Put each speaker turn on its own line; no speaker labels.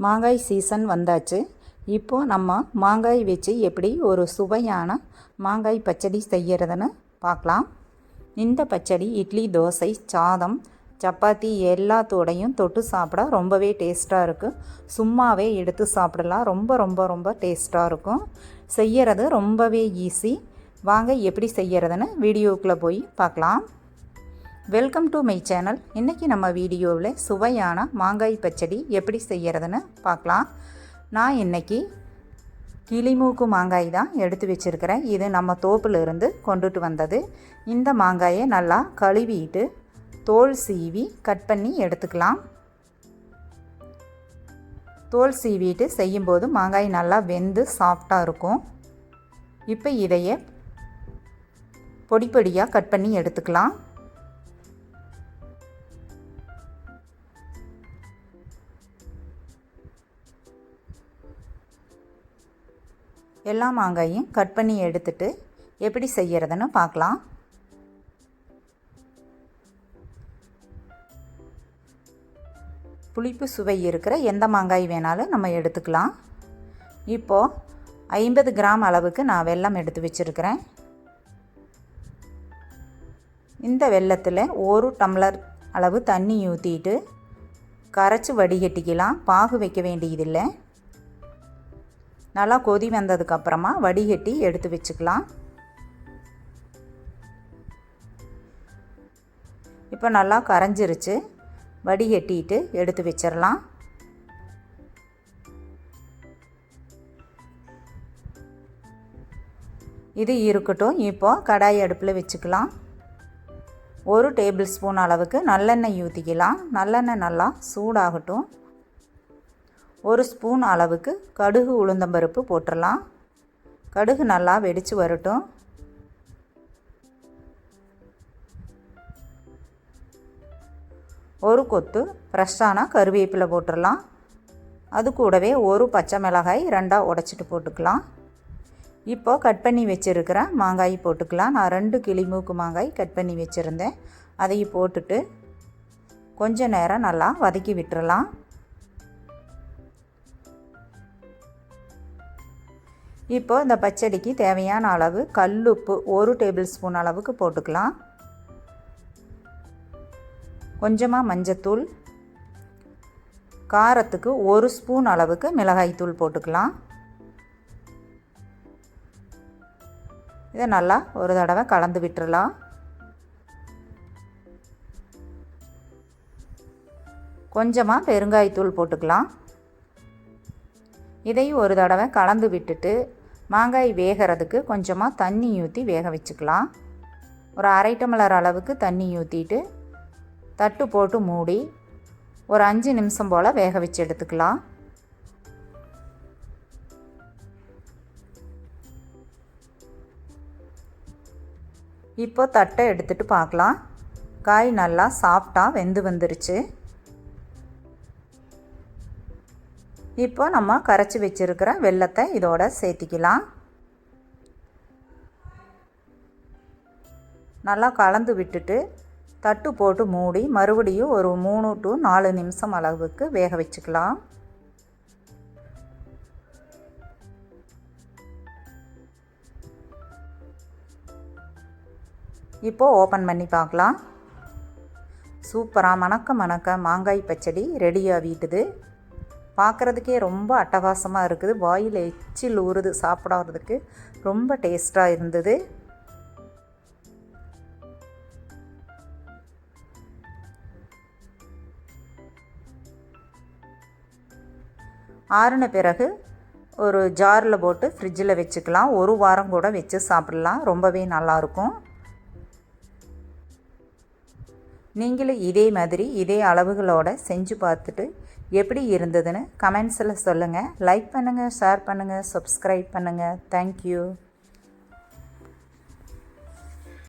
மாங்காய் சீசன் வந்தாச்சு. இப்போது நம்ம மாங்காய் வச்சு எப்படி ஒரு சுவையான மாங்காய் பச்சடி செய்கிறதுன்னு பார்க்கலாம். இந்த பச்சடி இட்லி, தோசை, சாதம், சப்பாத்தி எல்லாத்தோடையும் தொட்டு சாப்பிட ரொம்பவே டேஸ்ட்டாக இருக்குது. சும்மாவே எடுத்து சாப்பிடலாம். ரொம்ப ரொம்ப ரொம்ப டேஸ்ட்டாக இருக்கும். செய்கிறது ரொம்பவே ஈஸி. வாங்க எப்படி செய்கிறதுன்னு வீடியோக்குள்ளே போய் பார்க்கலாம். Welcome to my channel. இன்றைக்கி நம்ம வீடியோவில் சுவையான மாங்காய் பச்சடி எப்படி செய்கிறதுன்னு பார்க்கலாம். நான் இன்றைக்கி கிளிமூக்கு மாங்காய் தான் எடுத்து வச்சுருக்கிறேன். இது நம்ம தோப்பிலிருந்து கொண்டுட்டு வந்தது. இந்த மாங்காயை நல்லா கழுவிட்டு தோல் சீவி கட் பண்ணி எடுத்துக்கலாம். தோல் சீவிட்டு செய்யும்போது மாங்காய் நல்லா வெந்து சாஃப்டாக இருக்கும். இப்போ இதையே பொடி பொடியாக கட் பண்ணி எடுத்துக்கலாம். எல்லா மாங்காயும் கட் பண்ணி எடுத்துட்டு எப்படி செய்கிறதுன்னு பார்க்கலாம். புளிப்பு சுவை இருக்கிற எந்த மாங்காய் வேணாலும் நம்ம எடுத்துக்கலாம். இப்போது 50 கிராம் அளவுக்கு நான் வெல்லம் எடுத்து வச்சுருக்கிறேன். இந்த வெல்லத்தில் 1 டம்ளர் அளவு தண்ணி ஊற்றிட்டு கரைச்சி வடிகட்டிக்கலாம். பாகு வைக்க வேண்டியதில்லை. நல்லா கொதி வந்ததுக்கப்புறமா வடிகட்டி எடுத்து வச்சுக்கலாம். இப்போ நல்லா கரைஞ்சிருச்சு. வடிகட்டிட்டு எடுத்து வச்சிடலாம். இது இருக்கட்டும். இப்போ கடாய் அடுப்பில் வச்சுக்கலாம். 1 டேபிள் ஸ்பூன் அளவுக்கு நல்லெண்ணெய் ஊற்றிக்கலாம். நல்லெண்ணெய் நல்லா சூடாகட்டும். 1 ஸ்பூன் அளவுக்கு கடுகு உளுந்தம்பருப்பு போட்டுடலாம். கடுகு நல்லா வெடித்து வரட்டும். ஒரு கொத்து ஃப்ரெஷ்ஷான கருவேப்பிலை போட்டுடலாம். அது கூடவே 1 பச்சை மிளகாய் 2ஆக உடைச்சிட்டு போட்டுக்கலாம். இப்போ கட் பண்ணி வச்சுருக்கிற மாங்காய் போட்டுக்கலாம். நான் 2 கிளிமூக்கு மாங்காய் கட் பண்ணி வச்சுருந்தேன். அதையும் போட்டுட்டு கொஞ்ச நேரம் நல்லா வதக்கி விட்டுறலாம். இப்போ இந்த பச்சடிக்கு தேவையான அளவு கல்லுப்பு 1 டேபிள் ஸ்பூன் அளவுக்கு போட்டுக்கலாம். கொஞ்சமாக மஞ்சத்தூள், காரத்துக்கு 1 ஸ்பூன் அளவுக்கு மிளகாய்த்தூள் போட்டுக்கலாம். இதை நல்லா ஒரு தடவை கலந்து விட்டுறலாம். கொஞ்சமாக பெருங்காயத்தூள் போட்டுக்கலாம். இதையும் ஒரு தடவை கலந்து விட்டுட்டு மாங்காய் வேகிறதுக்கு கொஞ்சமாக தண்ணி ஊற்றி வேக வச்சுக்கலாம். ஒரு 1/2 டம்ளர் அளவுக்கு தண்ணி ஊற்றிட்டு தட்டு போட்டு மூடி ஒரு 5 நிமிஷம் போல் வேக வச்சு எடுத்துக்கலாம். இப்போ தட்டை எடுத்துகிட்டு பார்க்கலாம். காய் நல்லா சாஃப்டாக வெந்து வந்துருச்சு. இப்போ நம்ம கரைச்சி வச்சுருக்கிற வெல்லத்தை இதோட சேர்த்திக்கலாம். நல்லா கலந்து விட்டுட்டு தட்டு போட்டு மூடி மறுபடியும் ஒரு 3 to 4 நிமிஷம் அளவுக்கு வேக வச்சுக்கலாம். இப்போது ஓப்பன் பண்ணி பார்க்கலாம். சூப்பராக மணக்க மாங்காய் பச்சடி ரெடியாகிட்டுது. பார்க்குறதுக்கே ரொம்ப அட்டகாசமாக இருக்குது. வாயில் எச்சில் ஊறுது. சாப்பிடாததுக்கு ரொம்ப டேஸ்ட்டாக இருந்தது. ஆறின பிறகு ஒரு ஜாரில் போட்டு ஃப்ரிட்ஜில் வச்சுக்கலாம். 1 வாரம் கூட வச்சு சாப்பிட்லாம். ரொம்பவே நல்லாயிருக்கும். நீங்களும் இதே மாதிரி இதே அளவுகளோடு செஞ்சு பார்த்துட்டு எப்படி இருந்ததுன்னு கமெண்ட்ஸில் சொல்லுங்கள். லைக் பண்ணுங்கள், ஷேர் பண்ணுங்கள், சப்ஸ்கிரைப் பண்ணுங்கள். தேங்க்யூ.